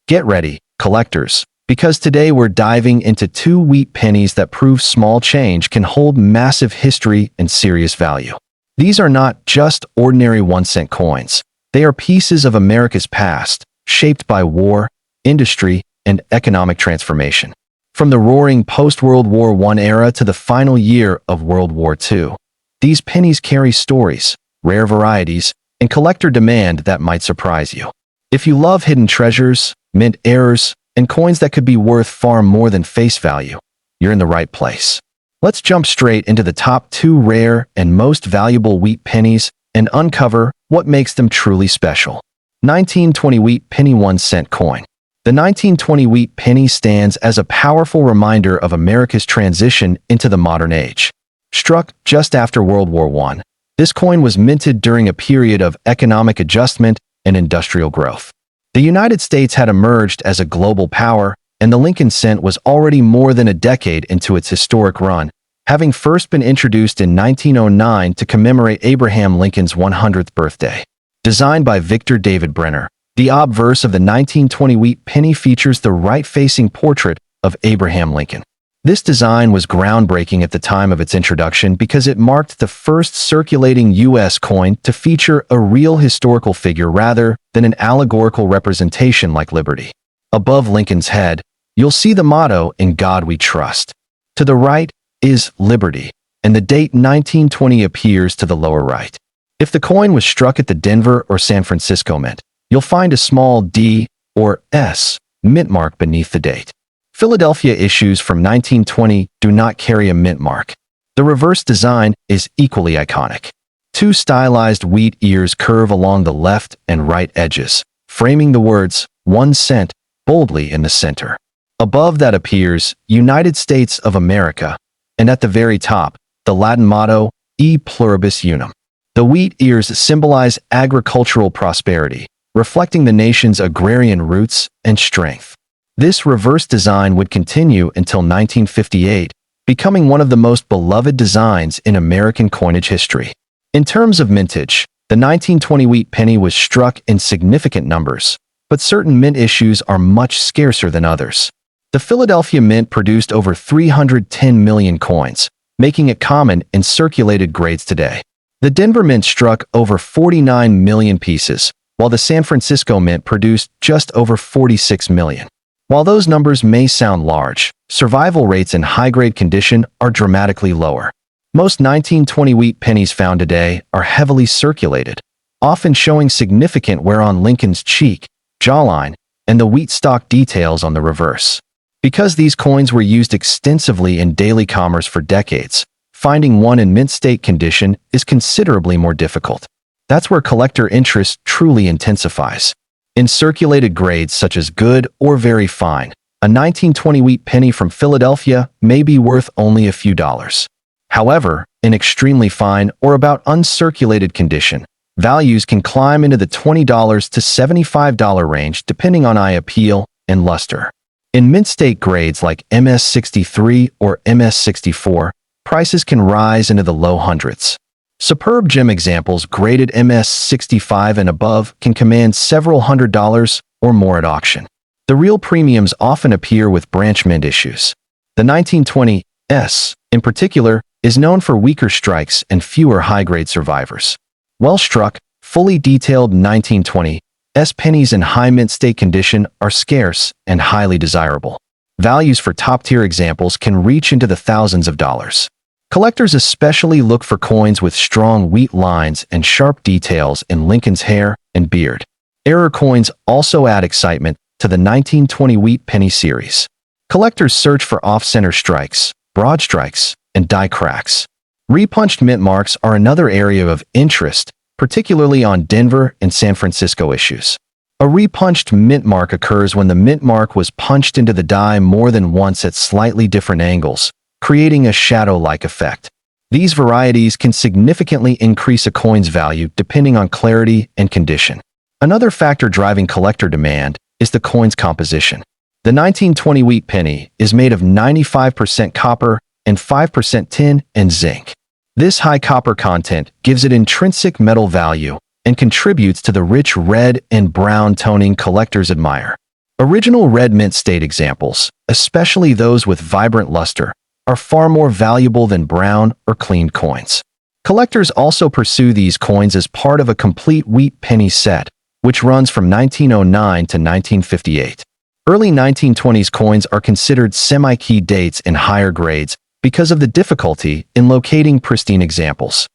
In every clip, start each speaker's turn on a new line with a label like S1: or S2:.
S1: Get ready, collectors, because today we're diving into two wheat pennies that prove small change can hold massive history and serious value. These are not just ordinary 1-cent coins. They are pieces of America's past, shaped by war, industry, and economic transformation. From the roaring post-World War I era to the final year of World War II, these pennies carry stories, rare varieties, and collector demand that might surprise you. If you love hidden treasures, mint errors, and coins that could be worth far more than face value, you're in the right place. Let's jump straight into the top 2 rare and most valuable wheat pennies and uncover what makes them truly special. 1920 Wheat Penny 1-cent coin. The 1920 wheat penny stands as a powerful reminder of America's transition into the modern age. Struck just after World War I, this coin was minted during a period of economic adjustment and industrial growth. The United States had emerged as a global power, and the Lincoln cent was already more than a decade into its historic run, having first been introduced in 1909 to commemorate Abraham Lincoln's 100th birthday. Designed by Victor David Brenner, the obverse of the 1920 wheat penny features the right-facing portrait of Abraham Lincoln. This design was groundbreaking at the time of its introduction because it marked the first circulating U.S. coin to feature a real historical figure rather than an allegorical representation like Liberty. Above Lincoln's head, you'll see the motto, "In God We Trust." To the right is Liberty, and the date 1920 appears to the lower right. If the coin was struck at the Denver or San Francisco Mint, you'll find a small D or S mint mark beneath the date. Philadelphia issues from 1920 do not carry a mint mark. The reverse design is equally iconic. 2 stylized wheat ears curve along the left and right edges, framing the words 1 cent boldly in the center. Above that appears United States of America, and at the very top, the Latin motto E pluribus unum. The wheat ears symbolize agricultural prosperity, reflecting the nation's agrarian roots and strength. This reverse design would continue until 1958, becoming one of the most beloved designs in American coinage history. In terms of mintage, the 1920 wheat penny was struck in significant numbers, but certain mint issues are much scarcer than others. The Philadelphia Mint produced over 310 million coins, making it common in circulated grades today. The Denver Mint struck over 49 million pieces, while the San Francisco Mint produced just over 46 million. While those numbers may sound large, survival rates in high-grade condition are dramatically lower. Most 1920 wheat pennies found today are heavily circulated, often showing significant wear on Lincoln's cheek, jawline, and the wheat stalk details on the reverse. Because these coins were used extensively in daily commerce for decades, finding one in mint state condition is considerably more difficult. That's where collector interest truly intensifies. In circulated grades such as good or very fine, a 1920 wheat penny from Philadelphia may be worth only a few dollars. However, in extremely fine or about uncirculated condition, values can climb into the $20 to $75 range depending on eye appeal and luster. In mint state grades like MS63 or MS64, prices can rise into the low hundreds. Superb gem examples graded MS65 and above can command several $100s or more at auction. The real premiums often appear with branch mint issues. The 1920 S, in particular, is known for weaker strikes and fewer high-grade survivors. Well-struck, fully detailed 1920 S pennies in high mint state condition are scarce and highly desirable. Values for top-tier examples can reach into the thousands of dollars. Collectors especially look for coins with strong wheat lines and sharp details in Lincoln's hair and beard. Error coins also add excitement to the 1920 Wheat Penny series. Collectors search for off-center strikes, broad strikes, and die cracks. Repunched mint marks are another area of interest, particularly on Denver and San Francisco issues. A repunched mint mark occurs when the mint mark was punched into the die more than once at slightly different angles, creating a shadow-like effect. These varieties can significantly increase a coin's value depending on clarity and condition. Another factor driving collector demand is the coin's composition. The 1920 wheat penny is made of 95% copper and 5% tin and zinc. This high copper content gives it intrinsic metal value and contributes to the rich red and brown toning collectors admire. Original red mint state examples, especially those with vibrant luster, are far more valuable than brown or cleaned coins. Collectors also pursue these coins as part of a complete wheat penny set, which runs from 1909 to 1958. Early 1920s coins are considered semi-key dates in higher grades because of the difficulty in locating pristine examples.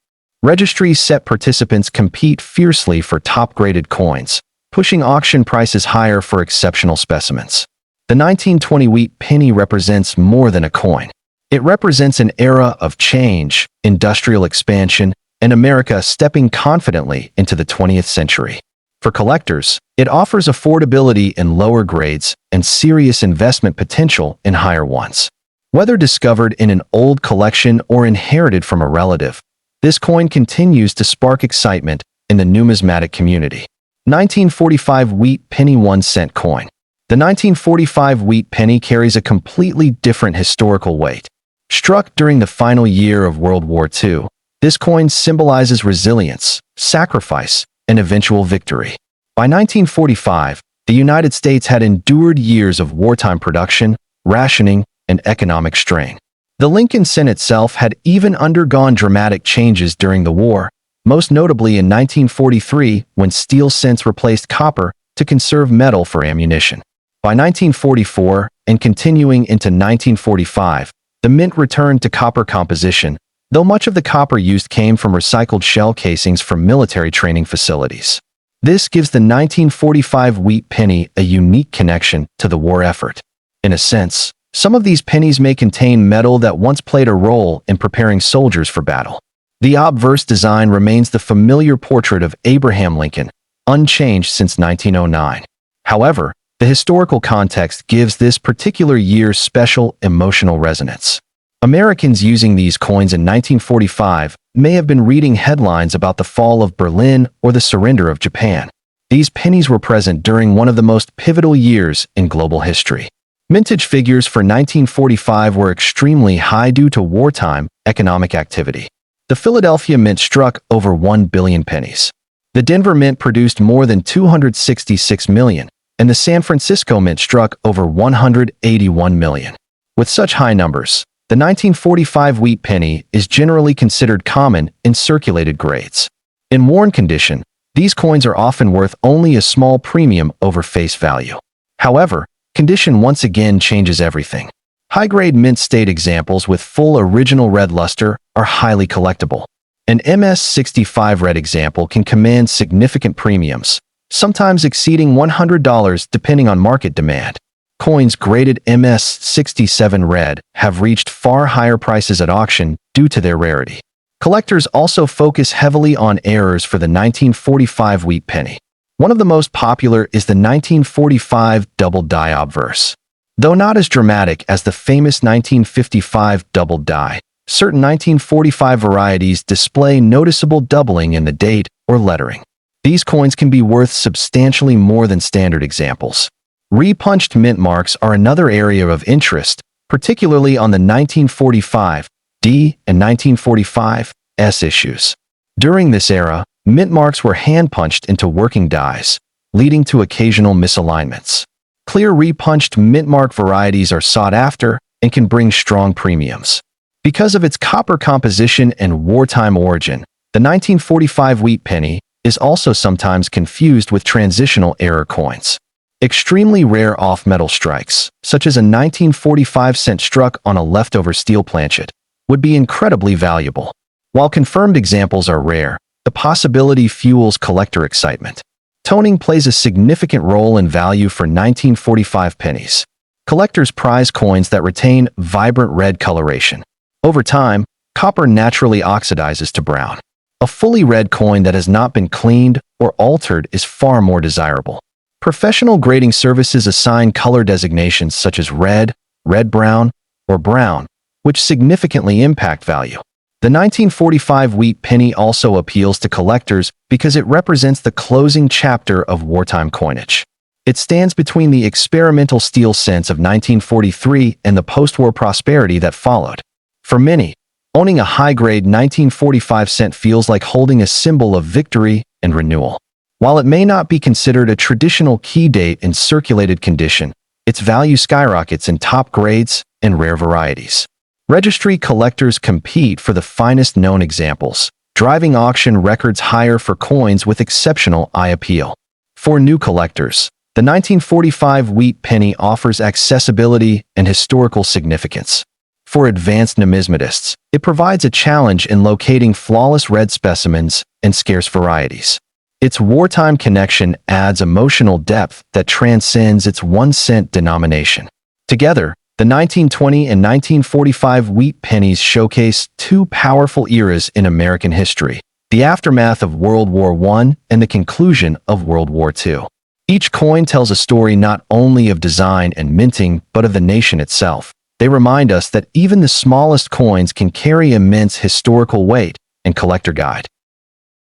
S1: Registry set participants compete fiercely for top-graded coins, pushing auction prices higher for exceptional specimens. The 1920 wheat penny represents more than a coin. It represents an era of change, industrial expansion, and America stepping confidently into the 20th century. For collectors, it offers affordability in lower grades and serious investment potential in higher ones. Whether discovered in an old collection or inherited from a relative, this coin continues to spark excitement in the numismatic community. 1945 wheat penny 1-cent coin. The 1945 wheat penny carries a completely different historical weight. Struck during the final year of World War II, this coin symbolizes resilience, sacrifice, and eventual victory. By 1945, the United States had endured years of wartime production, rationing, and economic strain. The Lincoln cent itself had even undergone dramatic changes during the war, most notably in 1943 when steel cents replaced copper to conserve metal for ammunition. By 1944, and continuing into 1945, the mint returned to copper composition, though much of the copper used came from recycled shell casings from military training facilities. This gives the 1945 wheat penny a unique connection to the war effort. In a sense, some of these pennies may contain metal that once played a role in preparing soldiers for battle. The obverse design remains the familiar portrait of Abraham Lincoln, unchanged since 1909. However, the historical context gives this particular year special emotional resonance. Americans using these coins in 1945 may have been reading headlines about the fall of Berlin or the surrender of Japan. These pennies were present during one of the most pivotal years in global history. Mintage figures for 1945 were extremely high due to wartime economic activity. The Philadelphia Mint struck over 1 billion pennies. The Denver Mint produced more than 266 million, and the San Francisco Mint struck over 181 million. With such high numbers, the 1945 wheat penny is generally considered common in circulated grades. In worn condition, these coins are often worth only a small premium over face value. However, condition once again changes everything. High-grade mint state examples with full original red luster are highly collectible. An MS-65 red example can command significant premiums, sometimes exceeding $100 depending on market demand. Coins graded MS-67 red have reached far higher prices at auction due to their rarity. Collectors also focus heavily on errors for the 1945 wheat penny. One of the most popular is the 1945 double die obverse. Though not as dramatic as the famous 1955 double die, certain 1945 varieties display noticeable doubling in the date or lettering. These coins can be worth substantially more than standard examples. Repunched mint marks are another area of interest, particularly on the 1945 D and 1945 S issues. During this era, mint marks were hand-punched into working dies, leading to occasional misalignments. Clear repunched mint mark varieties are sought after and can bring strong premiums. Because of its copper composition and wartime origin, the 1945 wheat penny is also sometimes confused with transitional era coins. Extremely rare off-metal strikes, such as a 1945 cent struck on a leftover steel planchet, would be incredibly valuable. While confirmed examples are rare, the possibility fuels collector excitement. Toning plays a significant role in value for 1945 pennies. Collectors prize coins that retain vibrant red coloration. Over time, copper naturally oxidizes to brown. A fully red coin that has not been cleaned or altered is far more desirable. Professional grading services assign color designations such as red, red-brown, or brown, which significantly impact value. The 1945 wheat penny also appeals to collectors because it represents the closing chapter of wartime coinage. It stands between the experimental steel cents of 1943 and the post-war prosperity that followed. For many, owning a high-grade 1945 cent feels like holding a symbol of victory and renewal. While it may not be considered a traditional key date in circulated condition, its value skyrockets in top grades and rare varieties. Registry collectors compete for the finest known examples, driving auction records higher for coins with exceptional eye appeal. For new collectors, the 1945 Wheat Penny offers accessibility and historical significance. For advanced numismatists, it provides a challenge in locating flawless red specimens and scarce varieties. Its wartime connection adds emotional depth that transcends its 1-cent denomination. Together, the 1920 and 1945 Wheat Pennies showcase two powerful eras in American history, the aftermath of World War I and the conclusion of World War II. Each coin tells a story not only of design and minting, but of the nation itself. They remind us that even the smallest coins can carry immense historical weight and collector guide.